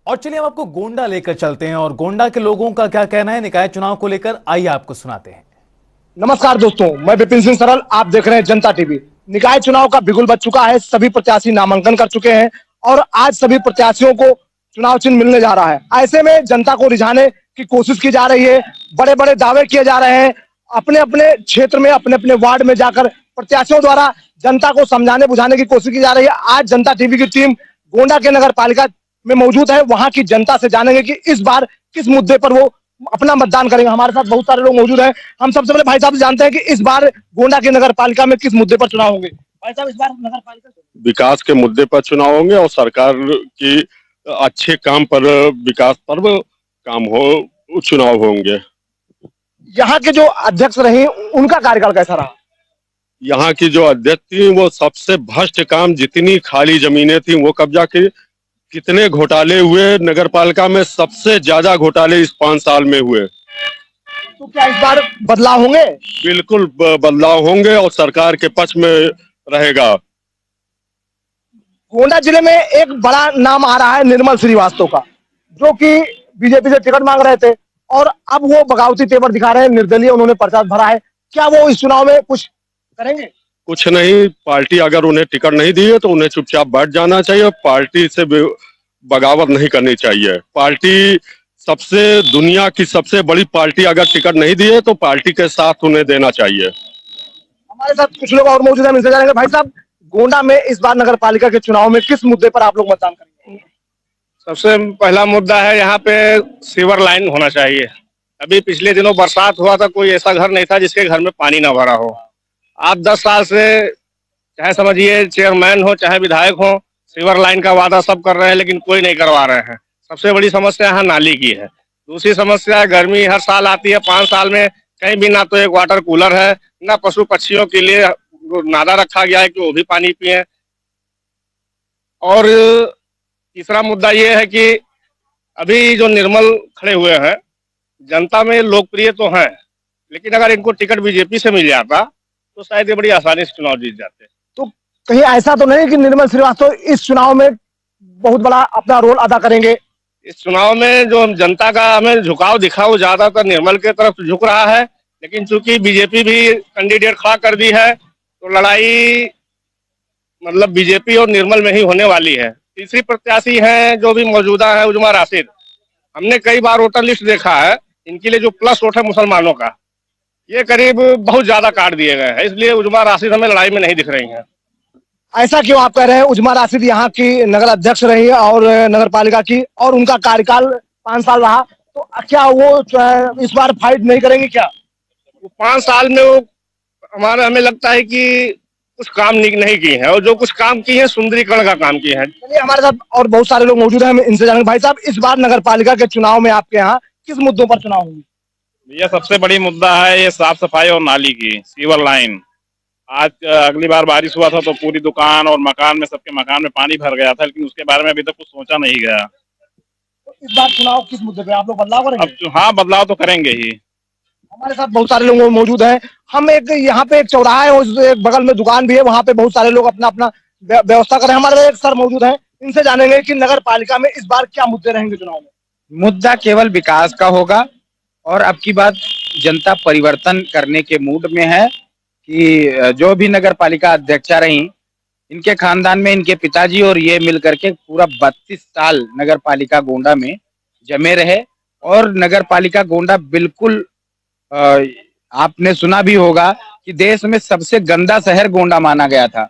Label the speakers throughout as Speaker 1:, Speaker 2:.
Speaker 1: और चलिए हम आपको गोंडा लेकर चलते हैं और गोंडा के लोगों का क्या कहना है निकाय चुनाव को लेकर, आइए आपको सुनाते हैं।
Speaker 2: नमस्कार दोस्तों, मैं विपिन सिंह सरल। आप देख रहे हैं जनता टीवी। निकाय चुनाव का बिगुल बज चुका है। सभी प्रत्याशी नामांकन कर चुके हैं और आज सभी प्रत्याशियों को चुनाव चिन्ह मिलने जा रहा है। ऐसे में जनता को रिझाने की कोशिश की जा रही है। बड़े बड़े दावे किए जा रहे हैं। अपने अपने क्षेत्र में, अपने अपने वार्ड में जाकर प्रत्याशियों द्वारा जनता को समझाने बुझाने की कोशिश की जा रही है। आज जनता टीवी की टीम गोंडा के नगर पालिका में मौजूद है। वहां की जनता से जानेंगे कि इस बार किस मुद्दे पर वो अपना मतदान करेंगे। हमारे साथ बहुत सारे लोग मौजूद हैं। हम सबसे पहले भाई साहब से जानते हैं कि इस बार गोंडा की नगर पालिका में किस मुद्दे पर चुनाव होंगे। भाई साहब, इस बार नगर पालिका
Speaker 3: विकास के मुद्दे पर चुनाव होंगे और सरकार की अच्छे काम पर, विकास पर काम हो, चुनाव होंगे।
Speaker 2: यहाँ के जो अध्यक्ष रहे उनका कार्यकाल कैसा रहा?
Speaker 3: यहाँ की जो अध्यक्ष थी वो सबसे भ्रष्ट काम, जितनी खाली जमीनें थी वो कब्जा की। कितने घोटाले हुए नगर पालिका में, सबसे ज्यादा घोटाले इस 5 साल में हुए।
Speaker 2: तो क्या इस बार बदलाव होंगे?
Speaker 3: बिल्कुल बदलाव होंगे और सरकार के पक्ष में रहेगा।
Speaker 2: गोंडा जिले में एक बड़ा नाम आ रहा है निर्मल श्रीवास्तव का, जो कि बीजेपी से टिकट मांग रहे थे और अब वो बगावती तेवर दिखा रहे हैं। निर्दलीय उन्होंने पर्चा भरा है। क्या वो इस चुनाव में कुछ करेंगे?
Speaker 3: कुछ नहीं, पार्टी अगर उन्हें टिकट नहीं दी है तो उन्हें चुपचाप बैठ जाना चाहिए। पार्टी से बगावत नहीं करनी चाहिए। पार्टी सबसे, दुनिया की सबसे बड़ी पार्टी अगर टिकट नहीं दी है तो पार्टी के साथ उन्हें देना चाहिए।
Speaker 2: हमारे साथ कुछ लोग और मौजूद हैं, मिलते जाएंगे। भाई साहब, गोंडा में इस बार नगर पालिका के चुनाव में किस मुद्दे पर आप लोग मतदान करेंगे?
Speaker 4: सबसे पहला मुद्दा है यहाँ पे सीवर लाइन होना चाहिए। अभी पिछले दिनों बरसात हुआ था, कोई ऐसा घर नहीं था जिसके घर में पानी ना भरा हो। आप 10 साल से, चाहे समझिए चेयरमैन हो चाहे विधायक हो, सीवर लाइन का वादा सब कर रहे हैं लेकिन कोई नहीं करवा रहे हैं। सबसे बड़ी समस्या यहाँ नाली की है। दूसरी समस्या है, गर्मी हर साल आती है। 5 साल में कहीं भी ना तो एक वाटर कूलर है, ना पशु पक्षियों के लिए नाला रखा गया है कि वो भी पानी पिए। और तीसरा मुद्दा ये है कि अभी जो निर्मल खड़े हुए हैं, जनता में लोकप्रिय तो हैं, लेकिन अगर इनको टिकट बीजेपी से मिल जाता तो शायद ये बड़ी आसानी से चुनाव जीत जाते।
Speaker 2: तो कहीं ऐसा तो नहीं कि निर्मल श्रीवास्तव इस चुनाव में बहुत बड़ा अपना रोल अदा करेंगे?
Speaker 4: इस चुनाव में जो जनता का हमें झुकाव दिखा वो ज्यादातर निर्मल के तरफ झुक रहा है, लेकिन चूंकि बीजेपी भी कैंडिडेट खड़ा कर दी है तो लड़ाई मतलब बीजेपी और निर्मल में ही होने वाली है। तीसरी प्रत्याशी है जो भी मौजूदा है, उजमा राशिद। हमने कई बार वोटर लिस्ट देखा है, इनके लिए जो प्लस वोट है मुसलमानों का, ये करीब बहुत ज्यादा काट दिए गए हैं, इसलिए उजमा राशिद हमें लड़ाई में नहीं दिख रही हैं।
Speaker 2: ऐसा क्यों आप कह रहे हैं? उजमा राशिद यहाँ की नगर अध्यक्ष रही है और नगर पालिका की, और उनका कार्यकाल 5 साल रहा, तो क्या वो इस बार फाइट नहीं करेंगे क्या?
Speaker 4: वो 5 साल में वो हमें लगता है कि कुछ काम नहीं किए हैं, और जो कुछ काम किए हैं सुंदरीकरण का काम किए हैं।
Speaker 2: चलिए, हमारे साथ और बहुत सारे लोग मौजूद हैं, हम इनसे जानेंगे। भाई साहब, इस बार नगर पालिका के चुनाव में आपके यहाँ किस मुद्दों पर चुनाव होंगे?
Speaker 5: भैया सबसे बड़ी मुद्दा है ये साफ सफाई और नाली की, सीवर लाइन। आज अगली बार बारिश हुआ था तो पूरी दुकान और मकान में, सबके मकान में पानी भर गया था, लेकिन उसके बारे में अभी तक कुछ सोचा नहीं गया।
Speaker 2: तो इस बार चुनाव किस मुद्दे पे आप लोग बदलाव करेंगे?
Speaker 5: अब हाँ, बदलाव तो करेंगे ही।
Speaker 2: हमारे साथ बहुत सारे लोग मौजूद हैं। हम एक यहाँ पे एक चौराहा है, उस एक बगल में दुकान भी है, वहाँ पे बहुत सारे लोग अपना अपना व्यवस्था कर रहे हैं। हमारे एक सर मौजूद हैं, इनसे जानेंगे कि नगर पालिका में इस बार क्या मुद्दे रहेंगे चुनाव में।
Speaker 6: मुद्दा केवल विकास का होगा और अब की बात जनता परिवर्तन करने के मूड में है कि जो भी नगर पालिका अध्यक्षा रही, इनके खानदान में इनके पिताजी और ये मिल करके पूरा 32 साल नगर पालिका गोंडा में जमे रहे। और नगर पालिका गोंडा बिल्कुल, आपने सुना भी होगा कि देश में सबसे गंदा शहर गोंडा माना गया था।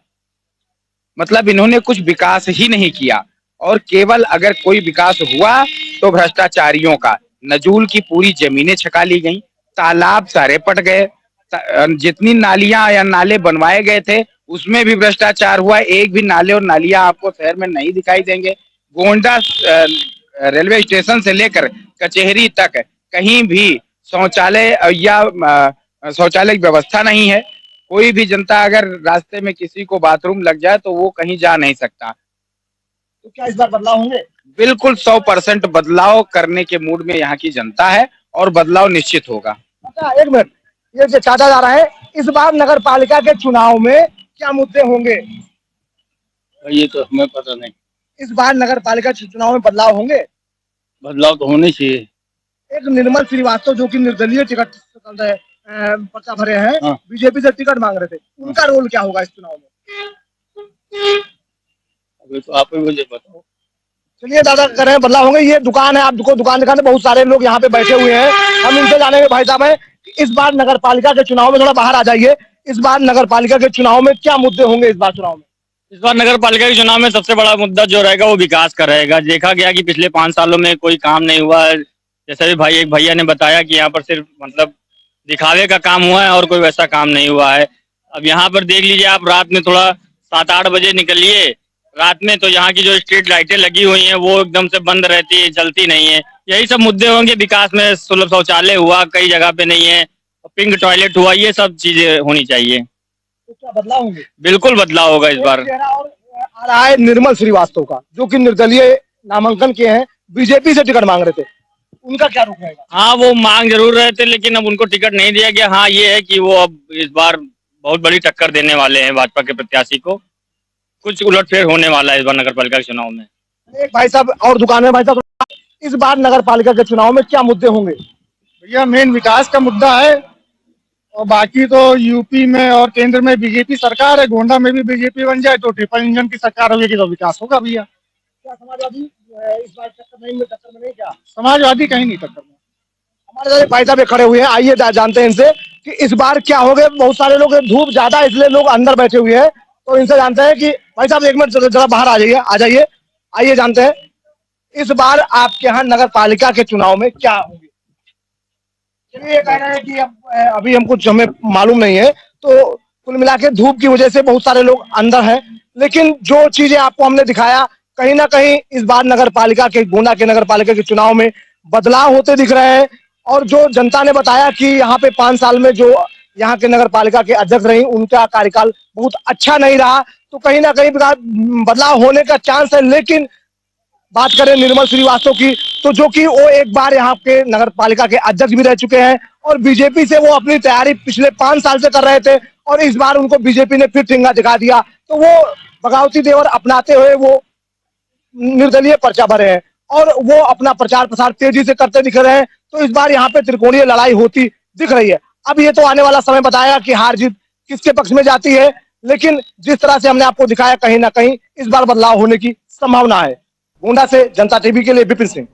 Speaker 6: मतलब इन्होंने कुछ विकास ही नहीं किया, और केवल अगर कोई विकास हुआ तो भ्रष्टाचारियों का। नजूल की पूरी जमीनें छका ली गई, तालाब सारे पट गए, जितनी नालियां या नाले बनवाए गए थे उसमें भी भ्रष्टाचार हुआ। एक भी नाले और नालियां आपको शहर में नहीं दिखाई देंगे। गोंडा रेलवे स्टेशन से लेकर कचहरी तक कहीं भी शौचालय या शौचालय की व्यवस्था नहीं है। कोई भी जनता अगर रास्ते में किसी को बाथरूम लग जाए तो वो कहीं जा नहीं सकता।
Speaker 2: तो क्या इस बार बदलाव होंगे?
Speaker 6: बिल्कुल 100% बदलाव करने के मूड में यहाँ की जनता है और बदलाव निश्चित होगा।
Speaker 2: अच्छा, एक मिनट, ये जो चाचा जा रहा है, इस बार नगर पालिका के चुनाव में क्या मुद्दे होंगे?
Speaker 4: ये तो हमें पता नहीं।
Speaker 2: इस बार नगर पालिका चुनाव में बदलाव होंगे?
Speaker 6: बदलाव तो होने चाहिए।
Speaker 2: एक निर्मल श्रीवास्तव जो कि निर्दलीय टिकट से चल रहे पर्चा भरे हैं,
Speaker 6: हाँ।
Speaker 2: बीजेपी से टिकट मांग रहे थे, उनका रोल क्या होगा इस चुनाव में?
Speaker 6: अभी तो आप ही मुझे बताओ।
Speaker 2: चलिए दादा कह रहे हैं बदलाव होंगे। ये दुकान है, आपको दुकान दिखाने बहुत सारे लोग यहाँ पे बैठे हुए हैं। हम इनसे जानेंगे भाई साहब है कि इस बार नगर पालिका के चुनाव में, थोड़ा बाहर आ जाइए, इस बार नगर पालिका के चुनाव में क्या मुद्दे होंगे इस बार चुनाव में?
Speaker 7: इस बार नगर पालिका के चुनाव में सबसे बड़ा मुद्दा जो रहेगा वो विकास का रहेगा। देखा गया कि पिछले 5 सालों में कोई काम नहीं हुआ है। जैसे भी एक भैया ने बताया कि यहाँ पर सिर्फ मतलब दिखावे का काम हुआ है और कोई वैसा काम नहीं हुआ है। अब यहाँ पर देख लीजिए, आप रात में थोड़ा 7-8 बजे निकलिए रात में, तो यहाँ की जो स्ट्रीट लाइटें लगी हुई हैं वो एकदम से बंद रहती है, चलती नहीं है। यही सब मुद्दे होंगे। विकास में सुलभ शौचालय हुआ कई जगह पे नहीं है, पिंक टॉयलेट हुआ, ये सब चीजें होनी चाहिए।
Speaker 2: तो क्या बदलाव होंगे?
Speaker 7: बिल्कुल बदलाव होगा इस बार।
Speaker 2: एक चेहरा और आ रहा है निर्मल श्रीवास्तव का, जो कि निर्दलीय नामांकन किए हैं, बीजेपी से टिकट मांग रहे थे, उनका क्या रुख रहेगा?
Speaker 7: हाँ, वो मांग जरूर रहे थे लेकिन अब उनको टिकट नहीं दिया गया। हाँ, ये है कि वो अब इस बार बहुत बड़ी टक्कर देने वाले हैं भाजपा के प्रत्याशी को। कुछ उलटफेर होने वाला है इस बार नगर पालिका के चुनाव में।
Speaker 2: एक भाई साहब और दुकान में, भाई साहब इस बार नगर पालिका के चुनाव में क्या मुद्दे होंगे?
Speaker 8: भैया मेन विकास का मुद्दा है, और बाकी तो यूपी में और केंद्र में बीजेपी सरकार है। गोंडा में भी बीजेपी बन जाए तो ट्रिपल इंजन की सरकार होगी तो विकास होगा भैया।
Speaker 2: क्या समाजवादी इस बार टक्कर में नहीं क्या?
Speaker 8: समाजवादी कहीं नहीं टक्कर में।
Speaker 2: हमारे साथ एक भाई साहब खड़े हुए हैं, आइए जानते हैं इनसे कि इस बार क्या हो गया। बहुत सारे लोग, धूप ज्यादा है इसलिए लोग अंदर बैठे हुए हैं, तो इनसे जानते हैं कि भाई साहब एक मिनट जरा बाहर आ जाइए, आइए जानते हैं इस बार आपके यहाँ नगर पालिका के चुनाव में क्या होंगे। चलिए, ये कह रहे हैं कि अभी हमें मालूम नहीं है, तो कुल मिला के धूप की वजह से बहुत सारे लोग अंदर हैं, लेकिन जो चीजें आपको हमने दिखाया, कहीं ना कहीं इस बार नगर पालिका के, गोंडा के नगर पालिका के चुनाव में बदलाव होते दिख रहे हैं। और जो जनता ने बताया कि यहाँ पे 5 साल में जो यहाँ के नगर पालिका के अध्यक्ष रही, उनका कार्यकाल बहुत अच्छा नहीं रहा, तो कहीं ना कहीं बदलाव होने का चांस है। लेकिन बात करें निर्मल श्रीवास्तव की, तो जो कि वो एक बार यहाँ के नगर पालिका के अध्यक्ष भी रह चुके हैं, और बीजेपी से वो अपनी तैयारी पिछले 5 साल से कर रहे थे, और इस बार उनको बीजेपी ने फिर ठिंगा दिखा दिया, तो वो बगावती तेवर अपनाते हुए वो निर्दलीय पर्चा भरे हैं और वो अपना प्रचार प्रसार तेजी से करते दिख रहे हैं। तो इस बार यहाँ पे त्रिकोणीय लड़ाई होती दिख रही है। अब ये तो आने वाला समय बताएगा कि हार जीत किसके पक्ष में जाती है, लेकिन जिस तरह से हमने आपको दिखाया, कहीं ना कहीं इस बार बदलाव होने की संभावना है। गोंडा से जनता टीवी के लिए विपिन सिंह।